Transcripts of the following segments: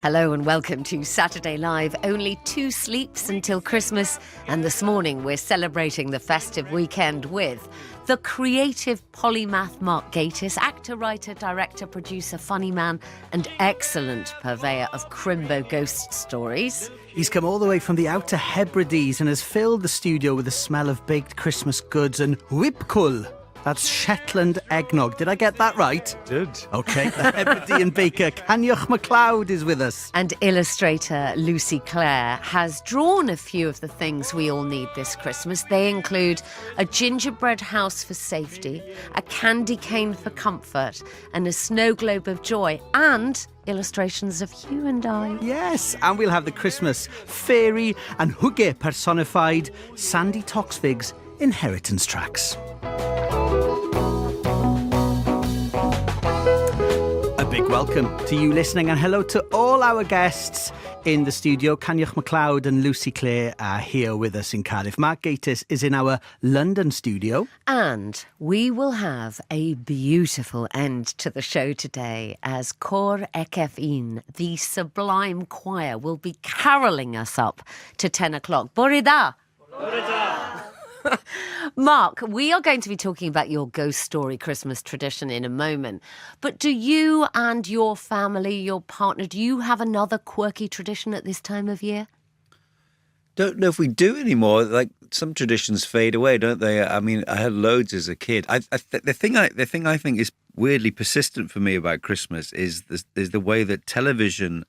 Hello and welcome to Saturday Live. Only 2 sleeps until Christmas, and this morning we're celebrating the festive weekend with the creative polymath Mark Gatiss, actor, writer, director, producer, funny man and excellent purveyor of Crimbo ghost stories. He's come all the way from the Outer Hebrides and has filled the studio with the smell of baked Christmas goods and whipcool. That's Shetland eggnog. Did I get that right? Did. OK, the Hebridean baker Caniwch MacLeod is with us. And illustrator Lucy Clare has drawn a few of the things we all need this Christmas. They include a gingerbread house for safety, a candy cane for comfort, and a snow globe of joy, and illustrations of you and I. Yes, and we'll have the Christmas fairy and hugge personified Sandy Toksvig's inheritance tracks. A big welcome to you listening, and hello to all our guests in the studio. Caniwch MacLeod and Lucy Clare are here with us in Cardiff. Mark Gatiss is in our London studio. And we will have a beautiful end to the show today as Cor Ekefin, the Sublime Choir, will be carolling us up to 10 o'clock. Borida! Borida! Mark, we are going to be talking about your ghost story Christmas tradition in a moment. But do you and your family, your partner, do you have another quirky tradition at this time of year? Don't know if we do anymore. Like, some traditions fade away, don't they? I mean, I had loads as a kid. The thing I think is weirdly persistent for me about Christmas is the way that television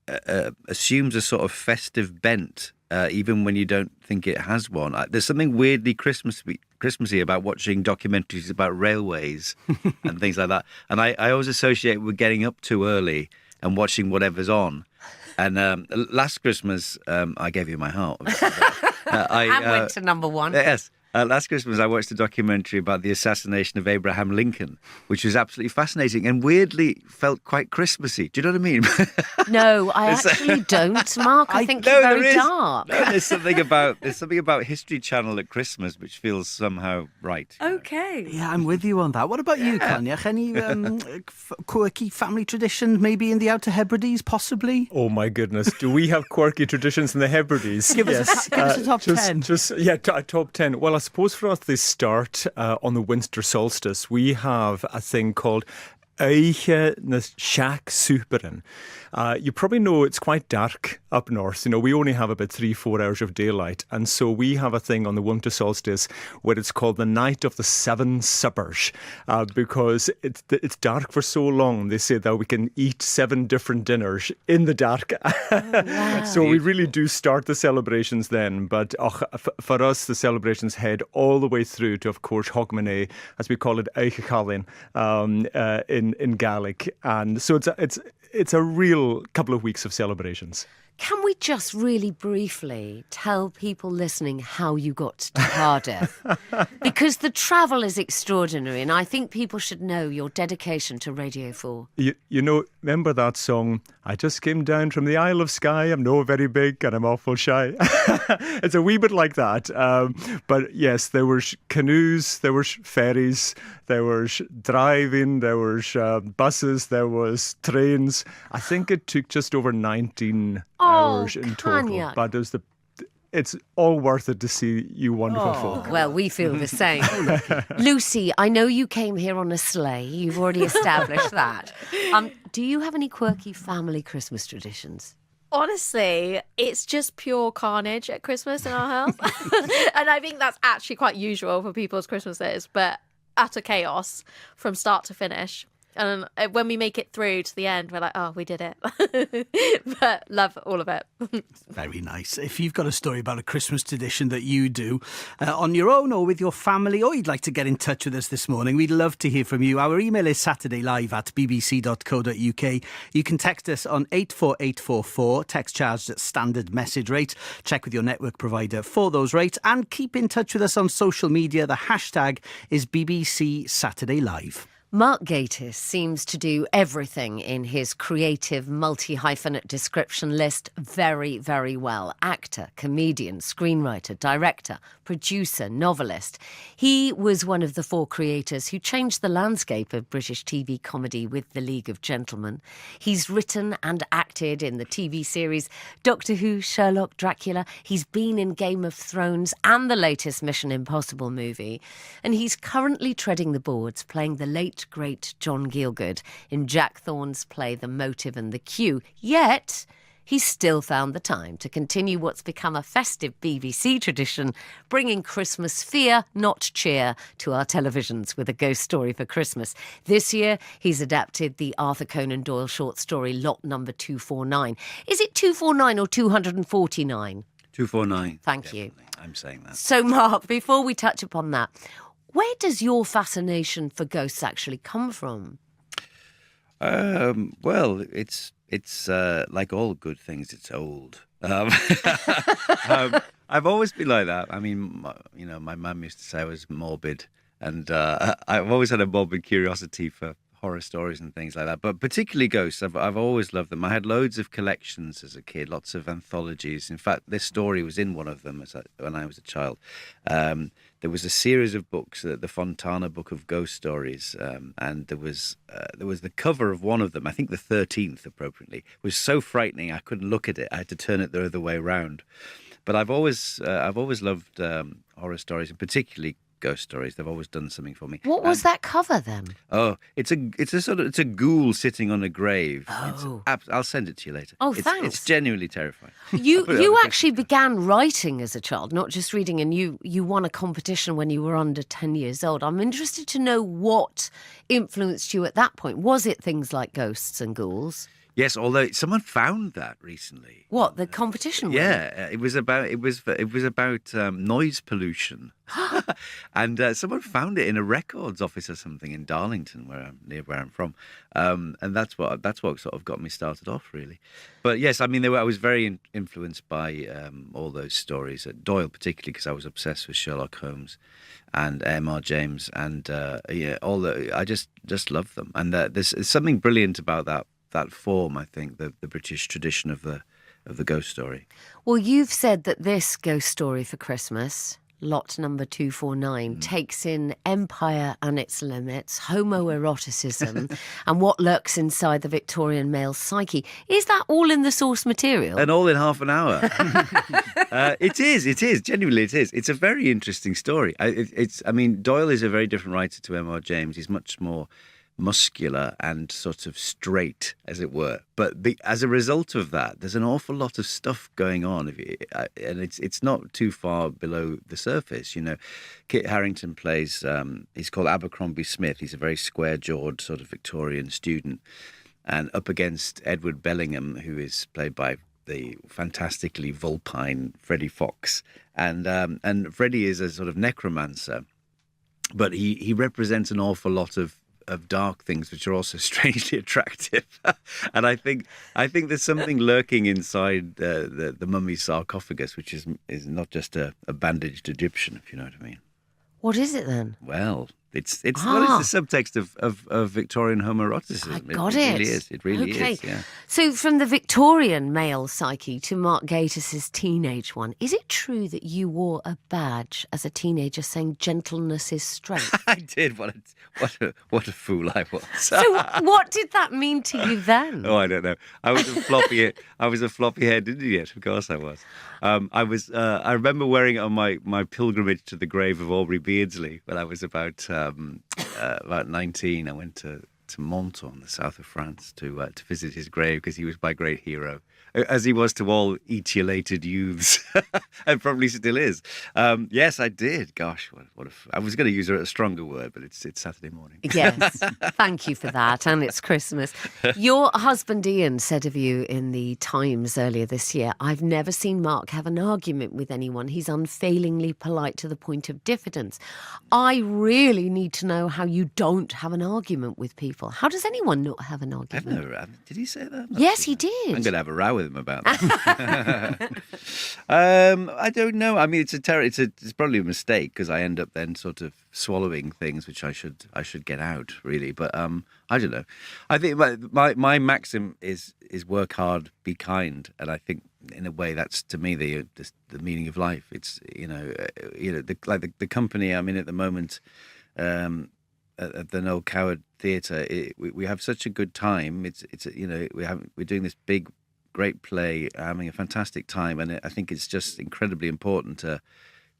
assumes a sort of festive bent. Even when you don't think it has one. There's something weirdly Christmassy about watching documentaries about railways and things like that. And I always associate with getting up too early and watching whatever's on. And last Christmas, I gave you my heart. I went to number one. Yes. Last Christmas, I watched a documentary about the assassination of Abraham Lincoln, which was absolutely fascinating and weirdly felt quite Christmassy. Do you know what I mean? No, I actually don't, Mark. I think you're very dark. No, there's something about History Channel at Christmas which feels somehow right. Okay. Yeah, I'm with you on that. What about you, Caniwch? Any quirky family traditions, maybe in the Outer Hebrides, possibly? Oh my goodness, do we have quirky traditions in the Hebrides? Give us a top 10. Top 10. Well, I suppose for us they start on the winter solstice. We have a thing called Eiche na Shack Superen. You probably know it's quite dark up north. You know, we only have about 3-4 hours of daylight. And so we have a thing on the winter solstice where it's called the Night of the Seven Suppers, because it's dark for so long. They say that we can eat 7 different dinners in the dark. Wow. So we really do start the celebrations then. But for us, the celebrations head all the way through to, of course, Hogmanay, as we call it, Eiche Chalin, in Gaelic. And so it's a real couple of weeks of celebrations. Can we just really briefly tell people listening how you got to Cardiff? Because the travel is extraordinary, and I think people should know your dedication to Radio 4. You know, remember that song, I just came down from the Isle of Skye, I'm no very big and I'm awful shy. It's a wee bit like that. But yes, there were canoes, there were ferries, there was driving, there was buses, there was trains. I think it took just over 19 hours in total. Caniwch. But it's all worth it to see you wonderful folk. Well, we feel the same. Lucy, I know you came here on a sleigh. You've already established that. Do you have any quirky family Christmas traditions? Honestly, it's just pure carnage at Christmas in our house. And I think that's actually quite usual for people's Christmases, but utter chaos from start to finish. And when we make it through to the end, we're like, oh, we did it. But love all of it. Very nice. If you've got a story about a Christmas tradition that you do on your own or with your family, or you'd like to get in touch with us this morning, we'd love to hear from you. Our email is saturdaylive@bbc.co.uk. You can text us on 84844, text charged at standard message rate. Check with your network provider for those rates, and keep in touch with us on social media. The hashtag is BBC Saturday Live. Mark Gatiss seems to do everything in his creative multi-hyphenate description list very, very well. Actor, comedian, screenwriter, director, producer, novelist. He was one of the 4 creators who changed the landscape of British TV comedy with The League of Gentlemen. He's written and acted in the TV series Doctor Who, Sherlock, Dracula. He's been in Game of Thrones and the latest Mission Impossible movie. And he's currently treading the boards, playing the late great John Gielgud in Jack Thorne's play The Motive and the Cue. Yet, he's still found the time to continue what's become a festive BBC tradition, bringing Christmas fear, not cheer, to our televisions with a ghost story for Christmas. This year, he's adapted the Arthur Conan Doyle short story Lot Number 249. Is it 249 or 249? 249. Thank you. I'm saying that. So, Mark, before we touch upon that, where does your fascination for ghosts actually come from? Well, it's like all good things. It's old. I've always been like that. I mean, my mum used to say I was morbid, and I've always had a morbid curiosity for horror stories and things like that. But particularly ghosts, I've always loved them. I had loads of collections as a kid, lots of anthologies. In fact, this story was in one of them when I was a child. There was a series of books, the Fontana Book of Ghost Stories, and there was the cover of one of them, I think the 13th appropriately, was so frightening I couldn't look at it. I had to turn it the other way around. But I've always loved horror stories, and particularly ghost stories. They've always done something for me. What was that cover then? Oh, it's a ghoul sitting on a grave. Oh. I'll send it to you later. Oh, thanks. It's genuinely terrifying. You actually began writing as a child, not just reading, and you won a competition when you were under 10 years old. I'm interested to know what influenced you at that point. Was it things like ghosts and ghouls? Yes, although someone found that recently. What, the competition? Yeah, it was about noise pollution, and someone found it in a records office or something in Darlington, near where I'm from, and that's what sort of got me started off, really. But yes, I mean, I was very influenced by all those stories, Doyle particularly, because I was obsessed with Sherlock Holmes and M.R. James, and I just love them, and there's something brilliant about that form, I think, the British tradition of the ghost story. Well, you've said that this ghost story for Christmas, Lot Number 249, takes in empire and its limits, homoeroticism, and what lurks inside the Victorian male psyche. Is that all in the source material? And all in half an hour. It is, genuinely it is. It's a very interesting story. I mean, Doyle is a very different writer to M.R. James. He's much more muscular and sort of straight, as it were. But as a result of that, there's an awful lot of stuff going on, and it's not too far below the surface. Kit Harington plays. He's called Abercrombie Smith. He's a very square-jawed sort of Victorian student, and up against Edward Bellingham, who is played by the fantastically vulpine Freddie Fox, and Freddie is a sort of necromancer, but he represents an awful lot of dark things which are also strangely attractive. And I think there's something lurking inside the mummy's sarcophagus, which is not just a bandaged Egyptian, if you know what I mean. What is it then? Well, it's the subtext of Victorian homoeroticism. I got it. Really is. It really is. Yeah. So from the Victorian male psyche to Mark Gatiss's teenage one, is it true that you wore a badge as a teenager saying gentleness is strength? I did. What a fool I was. So what did that mean to you then? Oh, I don't know. I was a floppy-haired idiot. Of course I was. I remember wearing it on my pilgrimage to the grave of Aubrey Beardsley when I was about 19. I went to Menton, in the south of France, to visit his grave because he was my great hero, as he was to all etiolated youths, and probably still is. Yes, I did. Gosh, I was going to use a stronger word, but it's Saturday morning. Yes, thank you for that, and it's Christmas. Your husband Ian said of you in the Times earlier this year, "I've never seen Mark have an argument with anyone. He's unfailingly polite to the point of diffidence." I really need to know how you don't have an argument with people. people. How does anyone not have an I've argument? never. Did he say that? I'm not Yes, sure. he did. I'm going to have a row with him about that. I don't know. I mean, it's probably a mistake because I end up then sort of swallowing things which I should get out really. But I don't know. I think my maxim is work hard, be kind, and I think in a way that's to me the meaning of life. It's the company I'm in at the moment. At the Noel Coward Theatre, we have such a good time. We're doing this big, great play, having a fantastic time, and I think it's just incredibly important to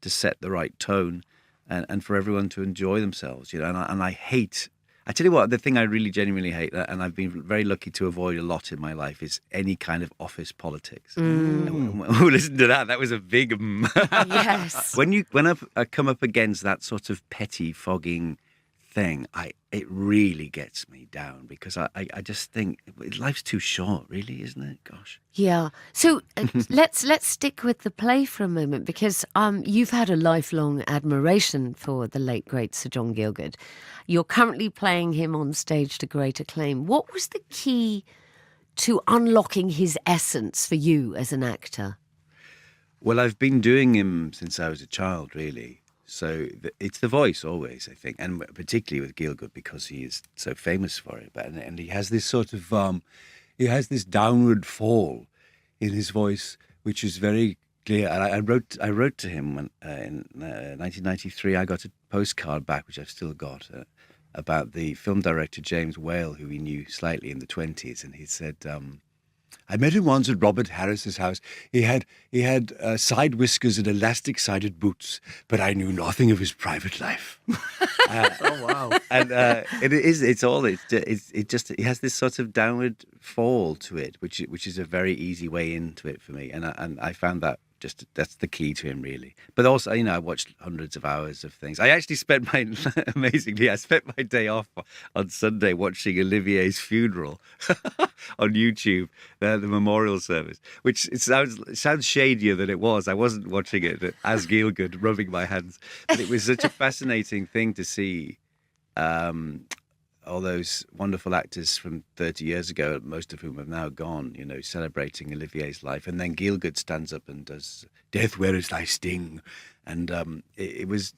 set the right tone, and for everyone to enjoy themselves. And I hate. I tell you what, the thing I really genuinely hate, and I've been very lucky to avoid a lot in my life, is any kind of office politics. Listen to that. That was a big. Yes. When I come up against that sort of petty fogging thing, it really gets me down because I just think life's too short, really, isn't it? Gosh. Yeah. So let's stick with the play for a moment because you've had a lifelong admiration for the late great Sir John Gielgud. You're currently playing him on stage to great acclaim. What was the key to unlocking his essence for you as an actor? Well, I've been doing him since I was a child, really. So it's the voice always, I think, and particularly with Gielgud because he is so famous for it. And he has this sort of he has this downward fall in his voice, which is very clear. And I wrote to him when in 1993. I got a postcard back, which I've still got, about the film director James Whale, who we knew slightly in the 1920s, and he said. I met him once at Robert Harris's house. He had side whiskers and elastic-sided boots, but I knew nothing of his private life. Oh wow! And it has this sort of downward fall to it, which is a very easy way into it for me. And I found that that's the key to him, really. But also, I watched hundreds of hours of things. I actually spent my day off on Sunday watching Olivier's funeral on YouTube, the memorial service, which it sounds shadier than it was. I wasn't watching it as Gielgud, rubbing my hands, but it was such a fascinating thing to see. All those wonderful actors from 30 years ago, most of whom have now gone, celebrating Olivier's life. And then Gielgud stands up and does Death, Where Is Thy Sting? And it was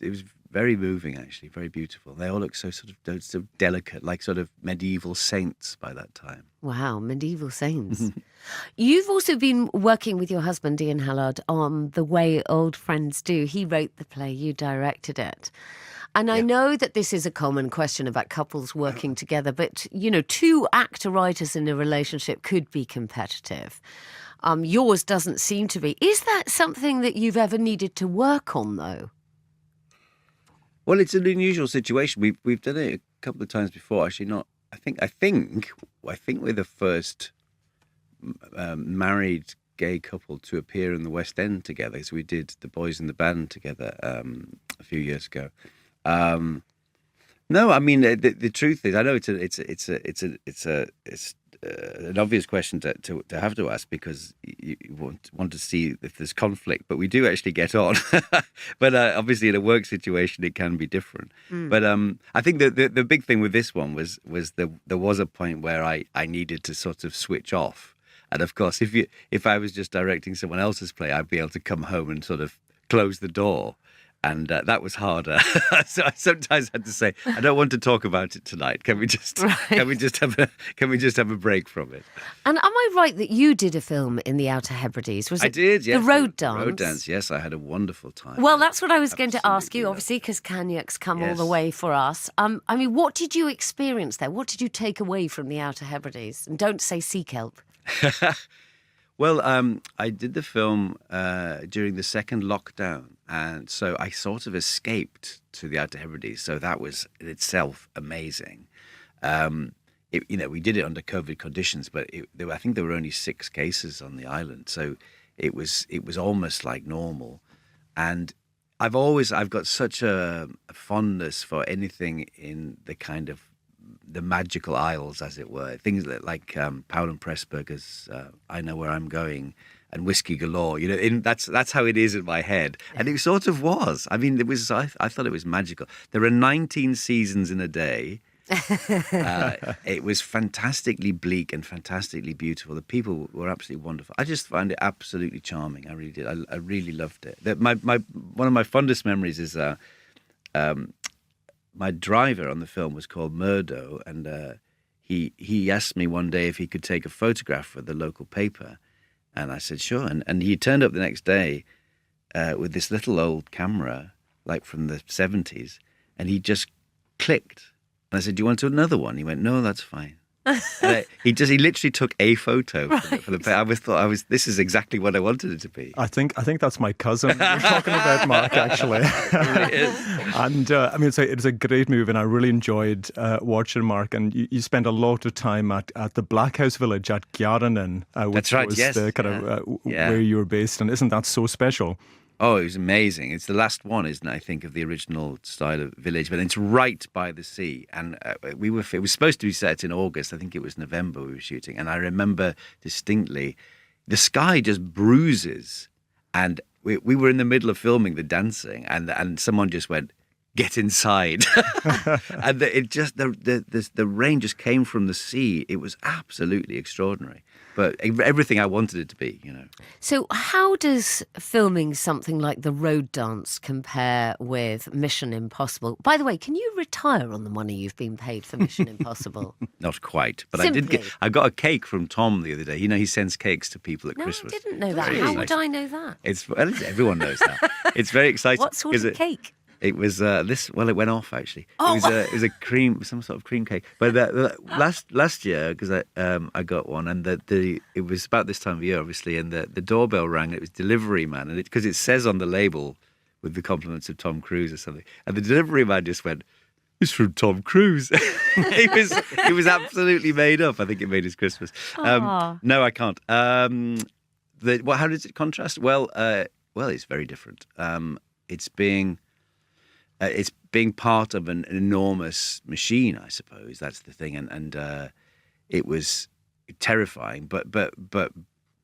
very moving, actually, very beautiful. They all look so delicate, like sort of medieval saints by that time. Wow, medieval saints. You've also been working with your husband, Ian Hallard, on The Way Old Friends Do. He wrote the play, you directed it. And I know that this is a common question about couples working together, but, two actor-writers in a relationship could be competitive. Yours doesn't seem to be. Is that something that you've ever needed to work on, though? Well, it's an unusual situation. We've done it a couple of times before, actually. Not. I think we're the first married gay couple to appear in the West End together. So we did The Boys in the Band together a few years ago. No, I mean the truth is, I know it's an obvious question to have to ask because you want to see if there's conflict, but we do actually get on. But obviously, in a work situation, it can be different. But I think the big thing with this one was there was a point where I needed to sort of switch off, and of course, if I was just directing someone else's play, I'd be able to come home and sort of close the door. And that was harder. So I sometimes had to say, I don't want to talk about it tonight. Can we just have a break from it? And am I right that you did a film in the Outer Hebrides? Was it I did, yes. The Road Dance? Road Dance, yes. I had a wonderful time. Well, that's what I was going to ask you, Absolutely. obviously, because Caniac's come all Yes. the way for us. I mean, what did you experience there? What did you take away from the Outer Hebrides? And don't say sea kelp. Well, I did the film during the second lockdown, and so I sort of escaped to the Outer Hebrides. So that was in itself amazing. We did it under COVID conditions, but I think there were only 6 cases on the island, so it was almost like normal. And I've got such a fondness for anything in the kind of the magical isles, as it were, things like Powell and Pressburger's "I Know Where I'm Going" and "Whiskey Galore." That's how it is in my head, and it sort of was. I mean, it was. I thought it was magical. There are 19 seasons in a day. It was fantastically bleak and fantastically beautiful. The people were absolutely wonderful. I just found it absolutely charming. I really did. I really loved it. One of my fondest memories is my driver on the film was called Murdo, and he asked me one day if he could take a photograph for the local paper, and I said sure. And he turned up the next day with this little old camera, like from the 70s, and he just clicked. And I said, "Do you want another one?" He went, "No, that's fine." He literally took a photo for the paper. This is exactly what I wanted it to be. I think that's my cousin you're talking about, Mark, actually. It is. And I mean, it's a great movie, and I really enjoyed watching Mark. And you spent a lot of time at the Black House Village at Gyaranen, which That's right, was yes. the kind of where you were based. And isn't that so special? Oh, it was amazing. It's the last one, isn't it, I think, of the original style of village, but it's right by the sea. And it was supposed to be set in August. I think it was November we were shooting. And I remember distinctly, the sky just bruises. And we were in the middle of filming the dancing, and someone just went, "Get inside." And the rain just came from the sea. It was absolutely extraordinary. But everything I wanted it to be, you know. So how does filming something like The Road Dance compare with Mission Impossible? By the way, can you retire on the money you've been paid for Mission Impossible? Not quite, but Simply. I got a cake from Tom the other day. You know, he sends cakes to people at No, Christmas. I didn't know that. Very How would exciting. I know that? Everyone knows that. It's very exciting. What sort of cake? It was it went off actually. Oh. It was a cream, some sort of cream cake. But last year, because I got one, and it was about this time of year, obviously, and the doorbell rang. And it was delivery man, and because it says on the label with the compliments of Tom Cruise or something, and the delivery man just went, "It's from Tom Cruise." It was absolutely made up. I think it made his Christmas. No, I can't. How does it contrast? Well, it's very different. It's being part of an enormous machine, I suppose. That's the thing, and it was terrifying, but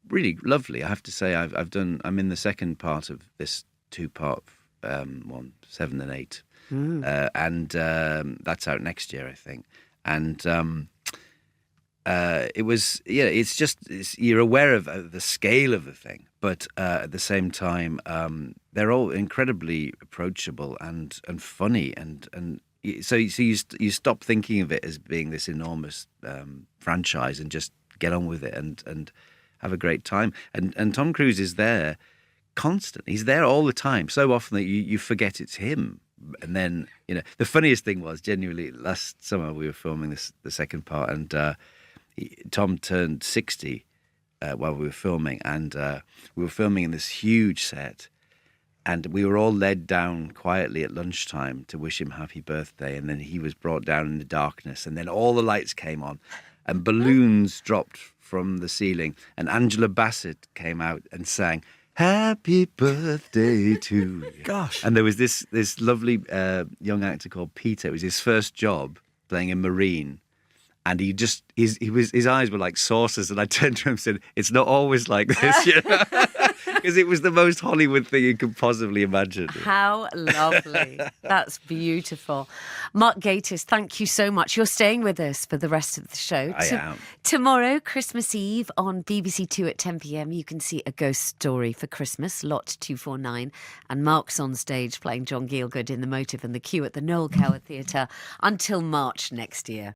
really lovely. I have to say, I'm in the second part of this 2-part one, 7 and 8, and that's out next year, I think. And it was, you're aware of the scale of the thing, but at the same time, they're all incredibly approachable and funny, and so you stop thinking of it as being this enormous franchise and just get on with it and have a great time. And Tom Cruise is there constantly. He's there all the time, so often that you forget it's him. And then, you know, the funniest thing was, genuinely, last summer we were filming the second part, and Tom turned 60 while we were filming, and we were filming in this huge set, and we were all led down quietly at lunchtime to wish him happy birthday, and then he was brought down in the darkness, and then all the lights came on, and balloons dropped from the ceiling, and Angela Bassett came out and sang, "Happy birthday to you." Gosh. And there was this lovely young actor called Peter. It was his first job playing a Marine. And his eyes were like saucers, and I turned to him and said, "It's not always like this," you know, because it was the most Hollywood thing you could possibly imagine. How lovely. That's beautiful. Mark Gatiss, thank you so much. You're staying with us for the rest of the show. I am. Tomorrow, Christmas Eve on BBC 2 at 10 p.m, you can see A Ghost Story for Christmas, Lot 249. And Mark's on stage playing John Gielgud in The Motive and the Queue at the Noel Coward Theatre until March next year.